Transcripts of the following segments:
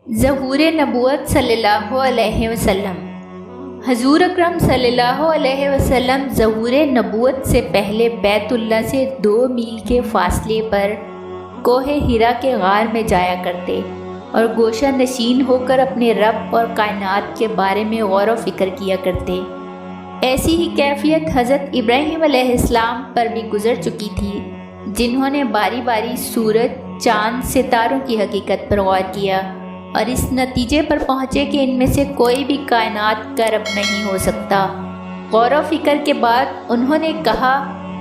ظہور نبوت صلی اللہ علیہ وسلم۔ حضور اکرم صلی اللہ علیہ وسلم ظہور نبوت سے پہلے بیت اللہ سے 2 میل کے فاصلے پر کوہ ہیرا کے غار میں جایا کرتے اور گوشہ نشین ہو کر اپنے رب اور کائنات کے بارے میں غور و فکر کیا کرتے۔ ایسی ہی کیفیت حضرت ابراہیم علیہ السلام پر بھی گزر چکی تھی، جنہوں نے باری باری سورج، چاند، ستاروں کی حقیقت پر غور کیا اور اس نتیجے پر پہنچے کہ ان میں سے کوئی بھی کائنات کا رب نہیں ہو سکتا۔ غور و فکر کے بعد انہوں نے کہا،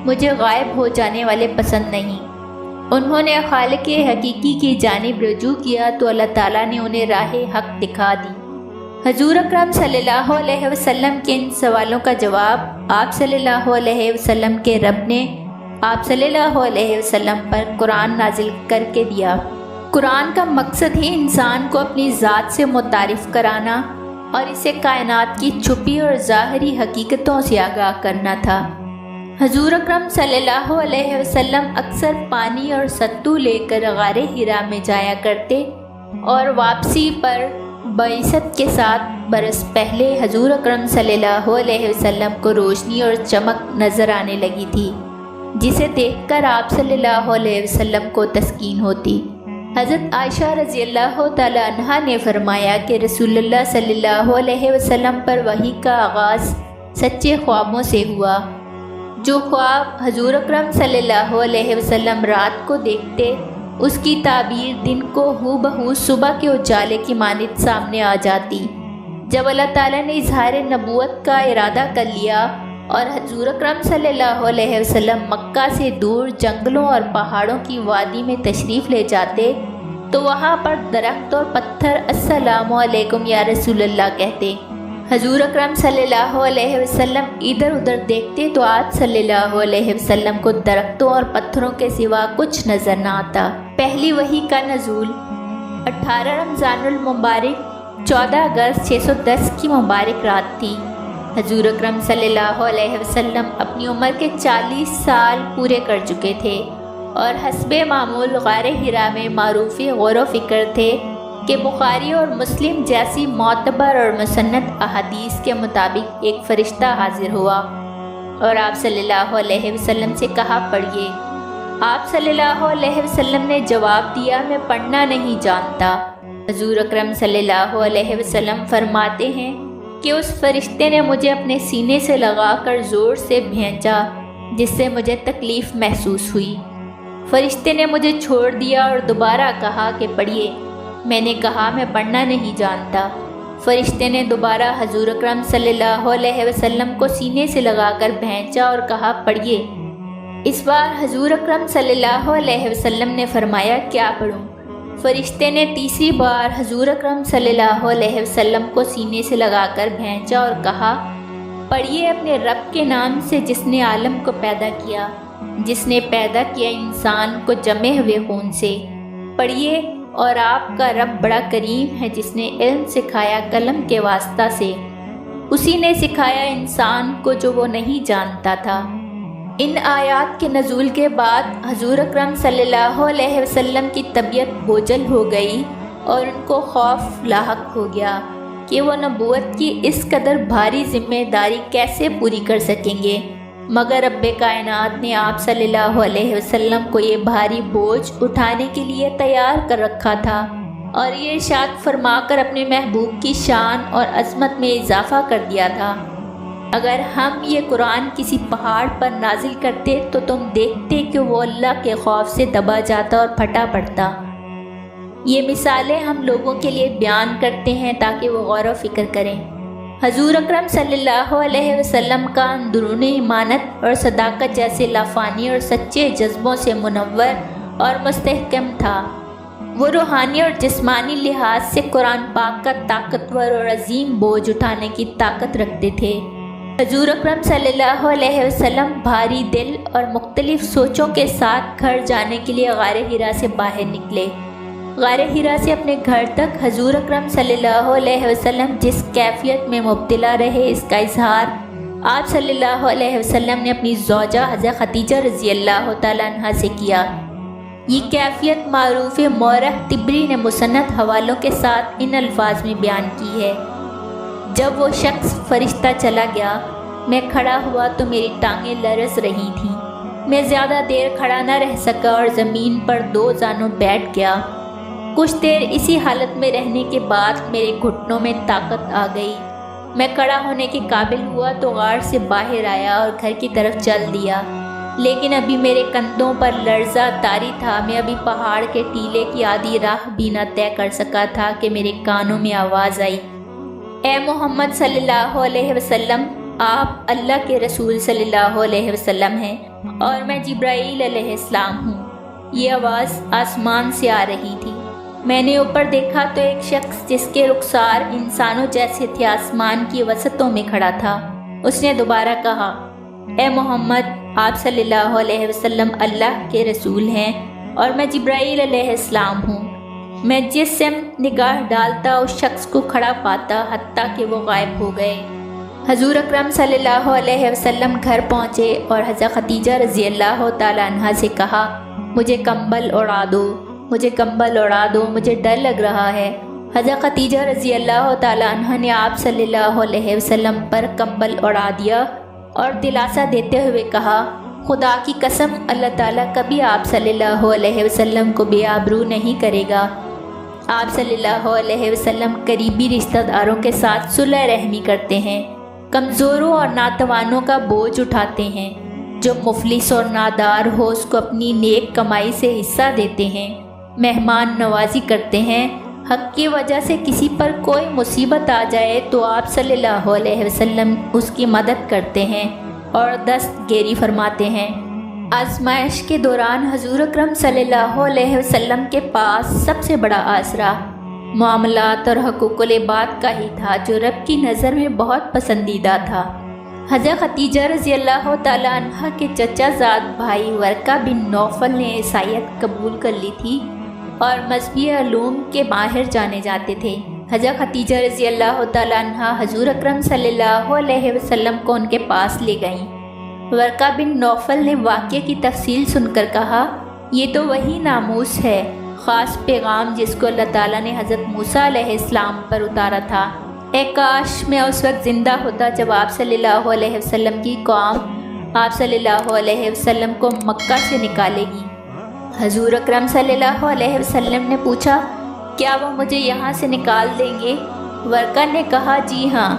مجھے غائب ہو جانے والے پسند نہیں۔ انہوں نے خالق حقیقی کی جانب رجوع کیا تو اللہ تعالیٰ نے انہیں راہ حق دکھا دی۔ حضور اکرم صلی اللہ علیہ وسلم کے ان سوالوں کا جواب آپ صلی اللہ علیہ وسلم کے رب نے آپ صلی اللہ علیہ وسلم پر قرآن نازل کر کے دیا۔ قرآن کا مقصد ہی انسان کو اپنی ذات سے متعارف کرانا اور اسے کائنات کی چھپی اور ظاہری حقیقتوں سے آگاہ کرنا تھا۔ حضور اکرم صلی اللہ علیہ وسلم اکثر پانی اور ستو لے کر غار ہیرا میں جایا کرتے اور واپسی پر بعثت کے 7 برس پہلے حضور اکرم صلی اللہ علیہ وسلم کو روشنی اور چمک نظر آنے لگی تھی، جسے دیکھ کر آپ صلی اللہ علیہ وسلم کو تسکین ہوتی۔ حضرت عائشہ رضی اللہ تعالی عنہا نے فرمایا کہ رسول اللہ صلی اللہ علیہ وسلم پر وحی کا آغاز سچے خوابوں سے ہوا۔ جو خواب حضور اکرم صلی اللہ علیہ وسلم رات کو دیکھتے، اس کی تعبیر دن کو ہو بہو صبح کے اجالے کی مانند سامنے آ جاتی۔ جب اللہ تعالیٰ نے اظہار نبوت کا ارادہ کر لیا اور حضور اکرم صلی اللہ علیہ وسلم مکہ سے دور جنگلوں اور پہاڑوں کی وادی میں تشریف لے جاتے تو وہاں پر درخت اور پتھر السلام علیکم یا رسول اللہ کہتے۔ حضور اکرم صلی اللہ علیہ وسلم ادھر ادھر دیکھتے تو آپ صلی اللہ علیہ وسلم کو درختوں اور پتھروں کے سوا کچھ نظر نہ آتا۔ پہلی وحی کا نزول 18 رمضان المبارک 14 اگست 610 کی مبارک رات تھی۔ حضور اکرم صلی اللہ علیہ وسلم اپنی عمر کے 40 سال پورے کر چکے تھے اور حسب معمول غار ہیرا میں معروف غور و فکر تھے کہ بخاری اور مسلم جیسی معتبر اور مسند احادیث کے مطابق ایک فرشتہ حاضر ہوا اور آپ صلی اللہ علیہ وسلم سے کہا، پڑھیے۔ آپ صلی اللہ علیہ وسلم نے جواب دیا، میں پڑھنا نہیں جانتا۔ حضور اکرم صلی اللہ علیہ وسلم فرماتے ہیں کہ اس فرشتے نے مجھے اپنے سینے سے لگا کر زور سے بھینچا، جس سے مجھے تکلیف محسوس ہوئی۔ فرشتے نے مجھے چھوڑ دیا اور دوبارہ کہا کہ پڑھیے۔ میں نے کہا، میں پڑھنا نہیں جانتا۔ فرشتے نے دوبارہ حضور اکرم صلی اللہ علیہ وسلم کو سینے سے لگا کر بھینچا اور کہا، پڑھیے۔ اس بار حضور اکرم صلی اللہ علیہ وسلم نے فرمایا، کیا پڑھوں؟ فرشتے نے تیسری بار حضور اکرم صلی اللہ علیہ وسلم کو سینے سے لگا کر بھینچا اور کہا، پڑھیے اپنے رب کے نام سے جس نے عالم کو پیدا کیا، جس نے پیدا کیا انسان کو جمے ہوئے خون سے۔ پڑھیے، اور آپ کا رب بڑا کریم ہے جس نے علم سکھایا قلم کے واسطہ سے، اسی نے سکھایا انسان کو جو وہ نہیں جانتا تھا۔ ان آیات کے نزول کے بعد حضور اکرم صلی اللہ علیہ وسلم کی طبیعت بوجھل ہو گئی اور ان کو خوف لاحق ہو گیا کہ وہ نبوت کی اس قدر بھاری ذمہ داری کیسے پوری کر سکیں گے، مگر رب کائنات نے آپ صلی اللہ علیہ وسلم کو یہ بھاری بوجھ اٹھانے کے لیے تیار کر رکھا تھا اور یہ ارشاد فرما کر اپنے محبوب کی شان اور عظمت میں اضافہ کر دیا تھا، اگر ہم یہ قرآن کسی پہاڑ پر نازل کرتے تو تم دیکھتے کہ وہ اللہ کے خوف سے دبا جاتا اور پھٹا پڑتا۔ یہ مثالیں ہم لوگوں کے لیے بیان کرتے ہیں تاکہ وہ غور و فکر کریں۔ حضور اکرم صلی اللہ علیہ وسلم کا اندرون ایمانت اور صداقت جیسے لافانی اور سچے جذبوں سے منور اور مستحکم تھا۔ وہ روحانی اور جسمانی لحاظ سے قرآن پاک کا طاقتور اور عظیم بوجھ اٹھانے کی طاقت رکھتے تھے۔ حضور اکرم صلی اللہ علیہ وسلم بھاری دل اور مختلف سوچوں کے ساتھ گھر جانے کے لیے غار ہیرا سے باہر نکلے۔ غار ہیرا سے اپنے گھر تک حضور اکرم صلی اللہ علیہ وسلم جس کیفیت میں مبتلا رہے، اس کا اظہار آپ صلی اللہ علیہ وسلم نے اپنی زوجہ حضرت خدیجہ رضی اللہ تعالیٰ عنہا سے کیا۔ یہ کیفیت معروف مورخ طبری نے مسند حوالوں کے ساتھ ان الفاظ میں بیان کی ہے: جب وہ شخص فرشتہ چلا گیا، میں کھڑا ہوا تو میری ٹانگیں لرز رہی تھیں۔ میں زیادہ دیر کھڑا نہ رہ سکا اور زمین پر 2 زانوں بیٹھ گیا۔ کچھ دیر اسی حالت میں رہنے کے بعد میرے گھٹنوں میں طاقت آ گئی۔ میں کھڑا ہونے کے قابل ہوا تو غار سے باہر آیا اور گھر کی طرف چل دیا، لیکن ابھی میرے کندھوں پر لرزہ طاری تھا۔ میں ابھی پہاڑ کے ٹیلے کی آدھی راہ بھی نہ طے کر سکا تھا کہ میرے کانوں میں آواز آئی: اے محمد صلی اللہ علیہ وسلم، آپ اللہ کے رسول صلی اللہ علیہ وسلم ہیں اور میں جبرائیل علیہ السلام ہوں۔ یہ آواز آسمان سے آ رہی تھی۔ میں نے اوپر دیکھا تو ایک شخص جس کے رخسار انسانوں جیسے تھے آسمان کی وسطوں میں کھڑا تھا۔ اس نے دوبارہ کہا: اے محمد، آپ صلی اللہ علیہ وسلم اللہ کے رسول ہیں اور میں جبرائیل علیہ السلام ہوں۔ میں جس سمت نگاہ ڈالتا اس شخص کو کھڑا پاتا، حتیٰ کہ وہ غائب ہو گئے۔ حضور اکرم صلی اللہ علیہ وسلم گھر پہنچے اور حضرت خدیجہ رضی اللہ تعالیٰ عنہا سے کہا: مجھے کمبل اڑا دو، مجھے کمبل اڑا دو، مجھے ڈر لگ رہا ہے۔ حضرت خدیجہ رضی اللہ تعالیٰ عنہا نے آپ صلی اللہ علیہ وسلم پر کمبل اڑا دیا اور دلاسا دیتے ہوئے کہا: خدا کی قسم، اللہ تعالیٰ کبھی آپ صلی اللہ علیہ وسلم کو بے آبرو نہیں کرے گا۔ آپ صلی اللہ علیہ وسلم قریبی رشتہ داروں کے ساتھ صلح رحمی کرتے ہیں، کمزوروں اور ناتوانوں کا بوجھ اٹھاتے ہیں، جو مفلس اور نادار ہو اس کو اپنی نیک کمائی سے حصہ دیتے ہیں، مہمان نوازی کرتے ہیں۔ حق کی وجہ سے کسی پر کوئی مصیبت آ جائے تو آپ صلی اللہ علیہ وسلم اس کی مدد کرتے ہیں اور دست گیری فرماتے ہیں۔ آزمائش کے دوران حضور اکرم صلی اللہ علیہ وسلم کے پاس سب سے بڑا آسرا معاملات اور حقوق العباد کا ہی تھا، جو رب کی نظر میں بہت پسندیدہ تھا۔ حضرت خدیجہ رضی اللہ تعالیٰ عنہا کے چچا زاد بھائی ورقہ بن نوفل نے عیسائیت قبول کر لی تھی اور مذہبی علوم کے ماہر جانے جاتے تھے۔ حضرت خدیجہ رضی اللہ تعالیٰ عنہا حضور اکرم صلی اللہ علیہ وسلم کو ان کے پاس لے گئیں۔ ورقہ بن نوفل نے واقعے کی تفصیل سن کر کہا: یہ تو وہی ناموس ہے، خاص پیغام جس کو اللہ تعالیٰ نے حضرت موسیٰ علیہ السلام پر اتارا تھا۔ اے کاش میں اس وقت زندہ ہوتا جب آپ صلی اللہ علیہ وسلم کی قوم آپ صلی اللہ علیہ وسلم کو مکہ سے نکالے گی۔ حضور اکرم صلی اللہ علیہ وسلم نے پوچھا: کیا وہ مجھے یہاں سے نکال دیں گے؟ ورقہ نے کہا: جی ہاں،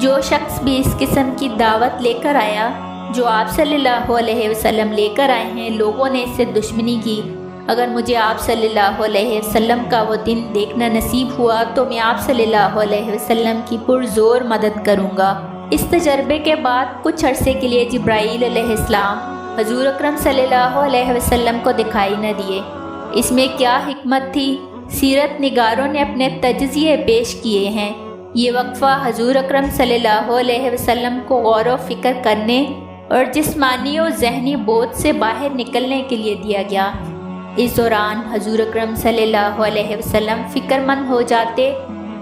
جو شخص بھی اس قسم کی دعوت لے کر آیا جو آپ صلی اللہ علیہ وسلم لے کر آئے ہیں، لوگوں نے اس سے دشمنی کی۔ اگر مجھے آپ صلی اللہ علیہ وسلم کا وہ دن دیکھنا نصیب ہوا تو میں آپ صلی اللہ علیہ وسلم کی پرزور مدد کروں گا۔ اس تجربے کے بعد کچھ عرصے کے لیے جبرائیل علیہ السلام حضور اکرم صلی اللہ علیہ وسلم کو دکھائی نہ دیے۔ اس میں کیا حکمت تھی؟ سیرت نگاروں نے اپنے تجزیے پیش کیے ہیں۔ یہ وقفہ حضور اکرم صلی اللہ علیہ وسلم کو غور و فکر کرنے اور جسمانی و ذہنی بوجھ سے باہر نکلنے کے لیے دیا گیا۔ اس دوران حضور اکرم صلی اللہ علیہ وسلم فکر مند ہو جاتے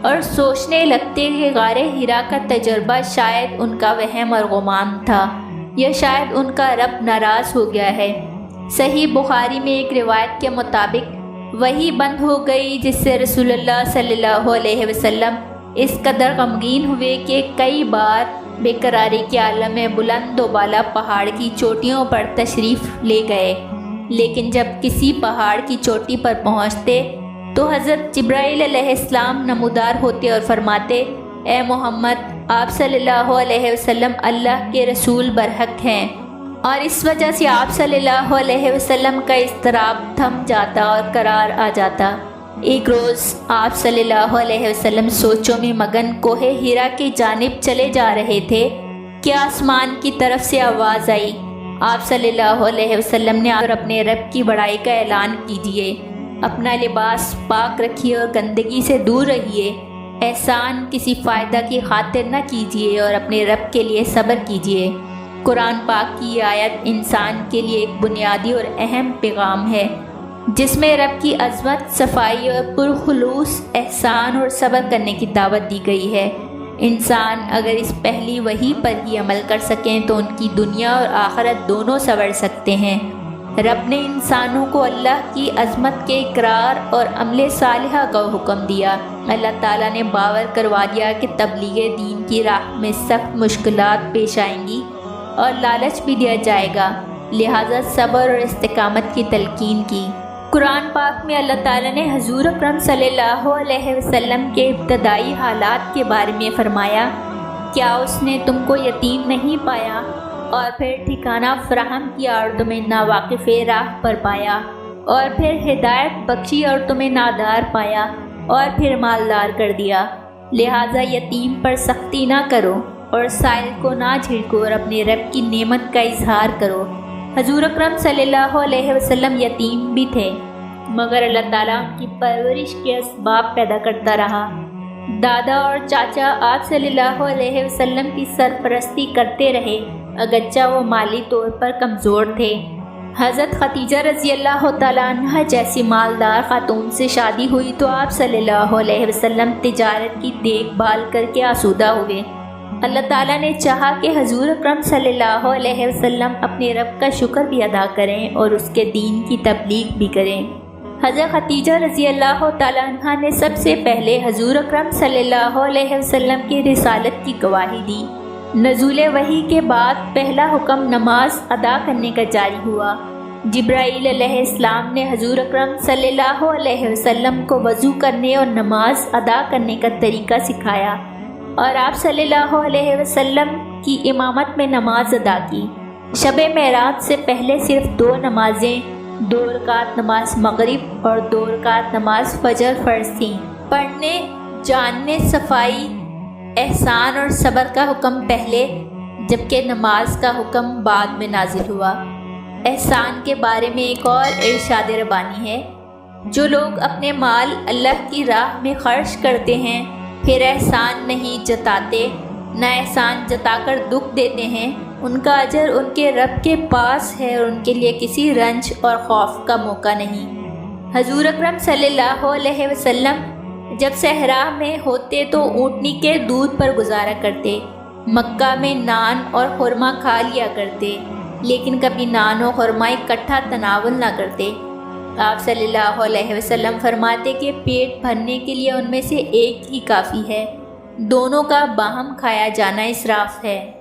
اور سوچنے لگتے کہ غار حرا کا تجربہ شاید ان کا وہم اور گمان تھا، یا شاید ان کا رب ناراض ہو گیا ہے۔ صحیح بخاری میں ایک روایت کے مطابق وحی بند ہو گئی، جس سے رسول اللہ صلی اللہ علیہ وسلم اس قدر غمگین ہوئے کہ کئی بار بے قراری کے عالم میں بلند و بالا پہاڑ کی چوٹیوں پر تشریف لے گئے، لیکن جب کسی پہاڑ کی چوٹی پر پہنچتے تو حضرت جبرائیل علیہ السلام نمودار ہوتے اور فرماتے: اے محمد، آپ صلی اللہ علیہ وسلم اللہ کے رسول برحق ہیں، اور اس وجہ سے آپ صلی اللہ علیہ وسلم کا اضطراب تھم جاتا اور قرار آ جاتا۔ ایک روز آپ صلی اللہ علیہ وسلم سوچوں میں مگن کوہ حرا کی جانب چلے جا رہے تھے کہ آسمان کی طرف سے آواز آئی: آپ صلی اللہ علیہ وسلم نے اور اپنے رب کی بڑائی کا اعلان کیجیے، اپنا لباس پاک رکھیے اور گندگی سے دور رہیے، احسان کسی فائدہ کی خاطر نہ کیجیے اور اپنے رب کے لیے صبر کیجیے۔ قرآن پاک کی یہ آیت انسان کے لیے ایک بنیادی اور اہم پیغام ہے، جس میں رب کی عظمت، صفائی اور پرخلوص احسان اور صبر کرنے کی دعوت دی گئی ہے۔ انسان اگر اس پہلی وحی پر ہی عمل کر سکیں تو ان کی دنیا اور آخرت دونوں سنور سکتے ہیں۔ رب نے انسانوں کو اللہ کی عظمت کے اقرار اور عمل صالحہ کا حکم دیا۔ اللہ تعالیٰ نے باور کروا دیا کہ تبلیغ دین کی راہ میں سخت مشکلات پیش آئیں گی اور لالچ بھی دیا جائے گا، لہٰذا صبر اور استقامت کی تلقین کی۔ قرآن پاک میں اللہ تعالیٰ نے حضور اکرم صلی اللہ علیہ وسلم کے ابتدائی حالات کے بارے میں فرمایا، کیا اس نے تم کو یتیم نہیں پایا اور پھر ٹھکانہ فراہم کیا اور تمہیں ناواقف راہ پر پایا، اور پھر ہدایت بخشی اور تمہیں نادار پایا، اور پھر مالدار کر دیا۔ لہٰذا یتیم پر سختی نہ کرو اور سائل کو نہ جھڑکو اور اپنے رب کی نعمت کا اظہار کرو۔ حضور اکرم صلی اللہ علیہ وسلم یتیم بھی تھے، مگر اللہ تعالیٰ ان کی پرورش کے اسباب پیدا کرتا رہا۔ دادا اور چاچا آپ صلی اللہ علیہ وسلم کی سرپرستی کرتے رہے، اگرچہ وہ مالی طور پر کمزور تھے۔ حضرت خدیجہ رضی اللہ تعالیٰ عنہ جیسی مالدار خاتون سے شادی ہوئی تو آپ صلی اللہ علیہ وسلم تجارت کی دیکھ بھال کر کے آسودہ ہوئے۔ اللہ تعالیٰ نے چاہا کہ حضور اکرم صلی اللہ علیہ وسلم اپنے رب کا شکر بھی ادا کریں اور اس کے دین کی تبلیغ بھی کریں۔ حضرت خدیجہ رضی اللہ تعالیٰ عنہ نے سب سے پہلے حضور اکرم صلی اللہ علیہ وسلم کی رسالت کی گواہی دی۔ نزول وحی کے بعد پہلا حکم نماز ادا کرنے کا جاری ہوا۔ جبرائیل علیہ السلام نے حضور اکرم صلی اللہ علیہ وسلم کو وضو کرنے اور نماز ادا کرنے کا طریقہ سکھایا اور آپ صلی اللہ علیہ وسلم کی امامت میں نماز ادا کی۔ شب معراج سے پہلے صرف 2 نمازیں، 2 رکعت نماز مغرب اور 2 رکعت نماز فجر فرض تھیں۔ پڑھنے، جاننے، صفائی، احسان اور صبر کا حکم پہلے، جبکہ نماز کا حکم بعد میں نازل ہوا۔ احسان کے بارے میں ایک اور ارشاد ربانی ہے، جو لوگ اپنے مال اللہ کی راہ میں خرچ کرتے ہیں پھر احسان نہیں جتاتے، نہ احسان جتا کر دکھ دیتے ہیں، ان کا اجر ان کے رب کے پاس ہے اور ان کے لیے کسی رنج اور خوف کا موقع نہیں۔ حضور اکرم صلی اللہ علیہ وسلم جب صحرا میں ہوتے تو اونٹنی کے دودھ پر گزارا کرتے، مکہ میں نان اور خرما کھا لیا کرتے، لیکن کبھی نان اور خرما اکٹھا تناول نہ کرتے۔ آپ صلی اللہ علیہ وسلم فرماتے کہ پیٹ بھرنے کے لیے ان میں سے ایک ہی کافی ہے، دونوں کا باہم کھایا جانا اسراف ہے۔